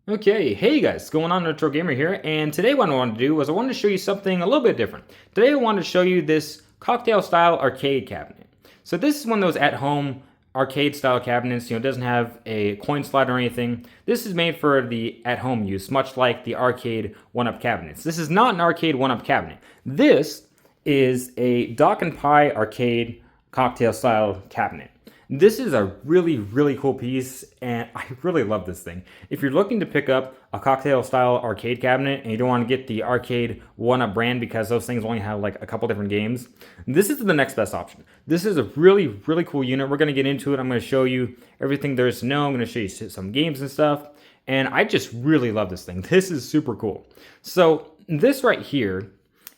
Okay, hey guys, what's going on? RetroGamer here, and today what I wanted to do was I wanted to show you something a little bit different. Today I wanted to show you this cocktail-style arcade cabinet. So this is one of those at-home arcade-style cabinets. It doesn't have a coin slot or anything. This is made for the at-home use, much like the arcade one-up cabinets. This is not an arcade one-up cabinet. This is a Dock and Pie arcade cocktail-style cabinet. This is a really cool piece, and I really love this thing. If you're looking to pick up a cocktail-style arcade cabinet and you don't want to get the arcade one-up brand because those things only have like a couple different games, this is the next best option. This is a really cool unit. We're going to get into it. I'm going to show you everything there is to know. I'm going to show you some games and stuff, and I just really love this thing. This is super cool. So this right here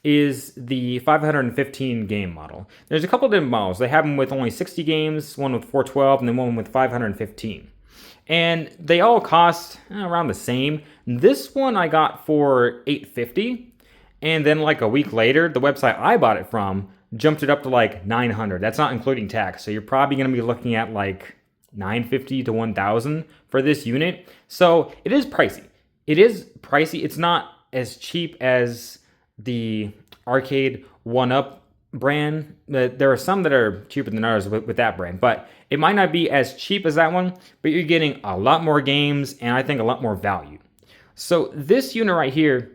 is the 515 game model. There's a couple different models. They have them with only 60 games, one with 412, and then one with 515. And they all cost around the same. This one I got for $850, and then like a week later, the website I bought it from jumped it up to like $900. That's not including tax. So you're probably going to be looking at like $950 to $1,000 for this unit. So it is pricey. It is pricey. It's not as cheap as the arcade one-up brand. There are some that are cheaper than others with that brand, but it might not be as cheap as that one, but you're getting a lot more games and I think a lot more value. So this unit right here,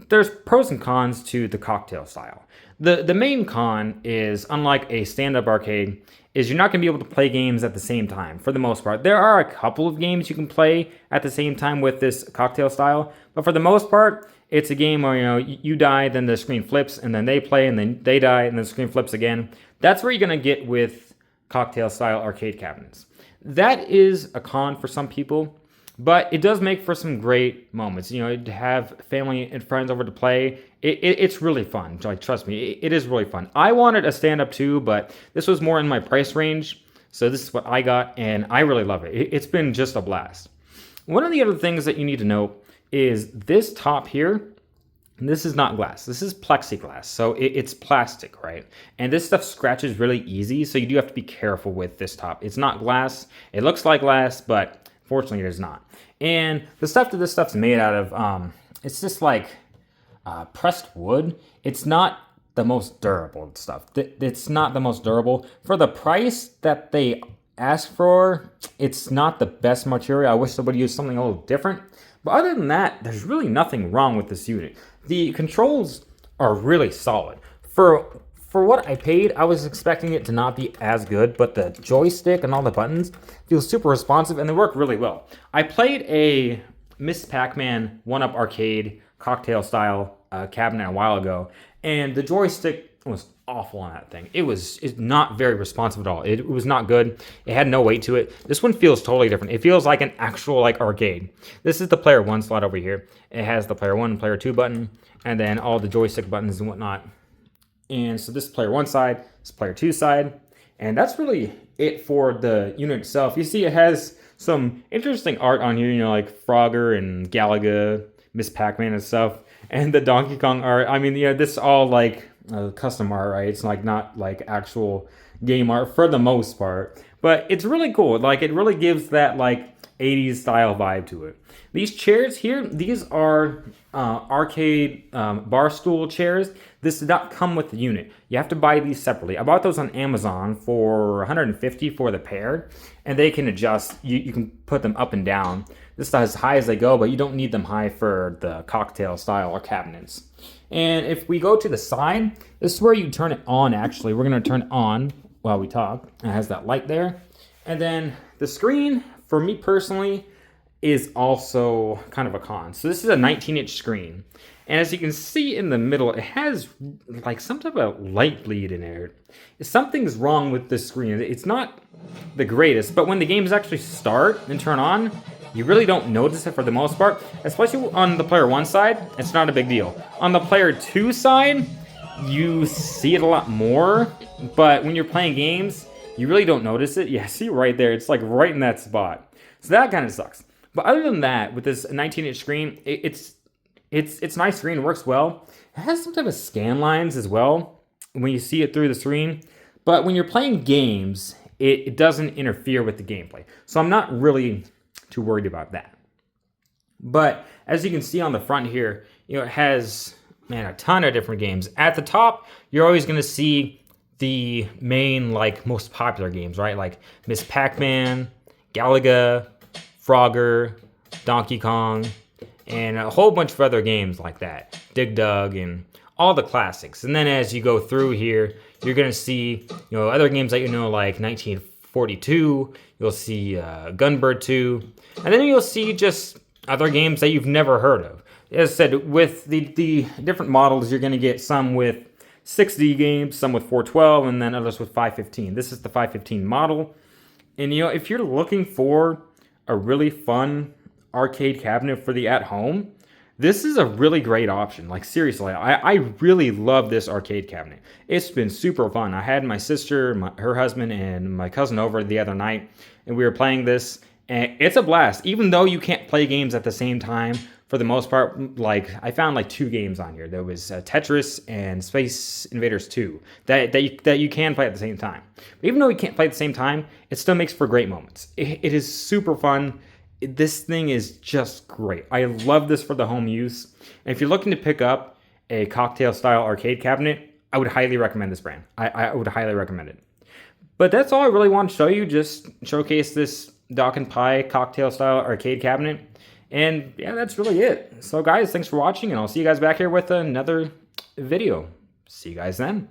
there's pros and cons to the cocktail style. The main con is, unlike a stand-up arcade, is you're not going to be able to play games at the same time for the most part. There are a couple of games you can play at the same time with this cocktail style, but for the most part, it's a game where you die, then the screen flips, and then they play, and then they die, and then the screen flips again. That's where you're going to get with cocktail-style arcade cabinets. That is a con for some people, but it does make for some great moments. To have family and friends over to play, it's really fun. Like, trust me, it is really fun. I wanted a stand-up too, but this was more in my price range, so this is what I got, and I really love it. It's been just a blast. One of the other things that you need to know is this top here. This is not glass. This is plexiglass, so it's plastic, right? And this stuff scratches really easy, so you do have to be careful with this top. It's not glass. It looks like glass, but fortunately it is not. And the stuff that this stuff's made out of, it's just like pressed wood. It's not the most durable stuff. It's not the most durable. For the price that they ask for, it's not the best material. I wish they would use something a little different. But other than that, there's really nothing wrong with this unit. The controls are really solid. For what I paid, I was expecting it to not be as good, but the joystick and all the buttons feel super responsive and they work really well. I played a Miss Pac-Man 1-Up arcade cocktail style cabinet a while ago, and the joystick was awful on that thing. It's not very responsive at all. It was not good. It had no weight to it. This one feels totally different. It feels like an actual arcade. This is the player 1 slot over here. It has the player 1 and player 2 button, and then all the joystick buttons and whatnot. And so this is player 1 side, this is player 2 side, and that's really it for the unit itself. You see it has some interesting art on here, like Frogger and Galaga, Miss Pac-Man and stuff, and the Donkey Kong art. I mean, this is all custom art, right? It's not actual game art for the most part, but it's really cool. It really gives that 80s style vibe to it. These chairs here, these are arcade bar stool chairs. This does not come with the unit. You have to buy these separately. I bought those on Amazon for $150 for the pair, and they can adjust. You can put them up and down. This is as high as they go, but you don't need them high for the cocktail style or cabinets. And if we go to the side, this is where you turn it on. Actually, we're going to turn it on while we talk. It has that light there. And then the screen, for me personally, is also kind of a con. So this is a 19-inch screen. And as you can see in the middle, it has some type of light bleed in there. Something's wrong with this screen. It's not the greatest, but when the games actually start and turn on, you really don't notice it for the most part. Especially on the player 1 side, it's not a big deal. On the player 2 side, you see it a lot more, but when you're playing games, you really don't notice it. Yeah, see right there, it's right in that spot. So that kind of sucks. But other than that, with this 19-inch screen, it's nice screen, it works well. It has some type of scan lines as well when you see it through the screen. But when you're playing games, it doesn't interfere with the gameplay. So I'm not really too worried about that. But as you can see on the front here, it has, man, a ton of different games. At the top, you're always going to see the main, like, most popular games, right? Like Miss Pac-Man, Galaga, Frogger, Donkey Kong, and a whole bunch of other games like that. Dig Dug and all the classics. And then as you go through here, you're going to see, other games that like 1942, you'll see Gunbird 2, and then you'll see just other games that you've never heard of. As I said, with the different models, you're going to get some with 6D games, some with 412, and then others with 515. This is the 515 model. And if you're looking for a really fun arcade cabinet for the at-home, this is a really great option. Like, seriously, I really love this arcade cabinet. It's been super fun. I had my sister, her husband, and my cousin over the other night, and we were playing this, and it's a blast. Even though you can't play games at the same time, for the most part, like, I found like 2 games on here. There was Tetris and Space Invaders 2 that you can play at the same time. But even though you can't play at the same time, it still makes for great moments. It is super fun. This thing is just great. I love this for the home use. And if you're looking to pick up a cocktail-style arcade cabinet, I would highly recommend this brand. I would highly recommend it. But that's all I really want to show you. Just showcase this Dock and Pie cocktail-style arcade cabinet. And yeah, that's really it. So guys, thanks for watching, and I'll see you guys back here with another video. See you guys then.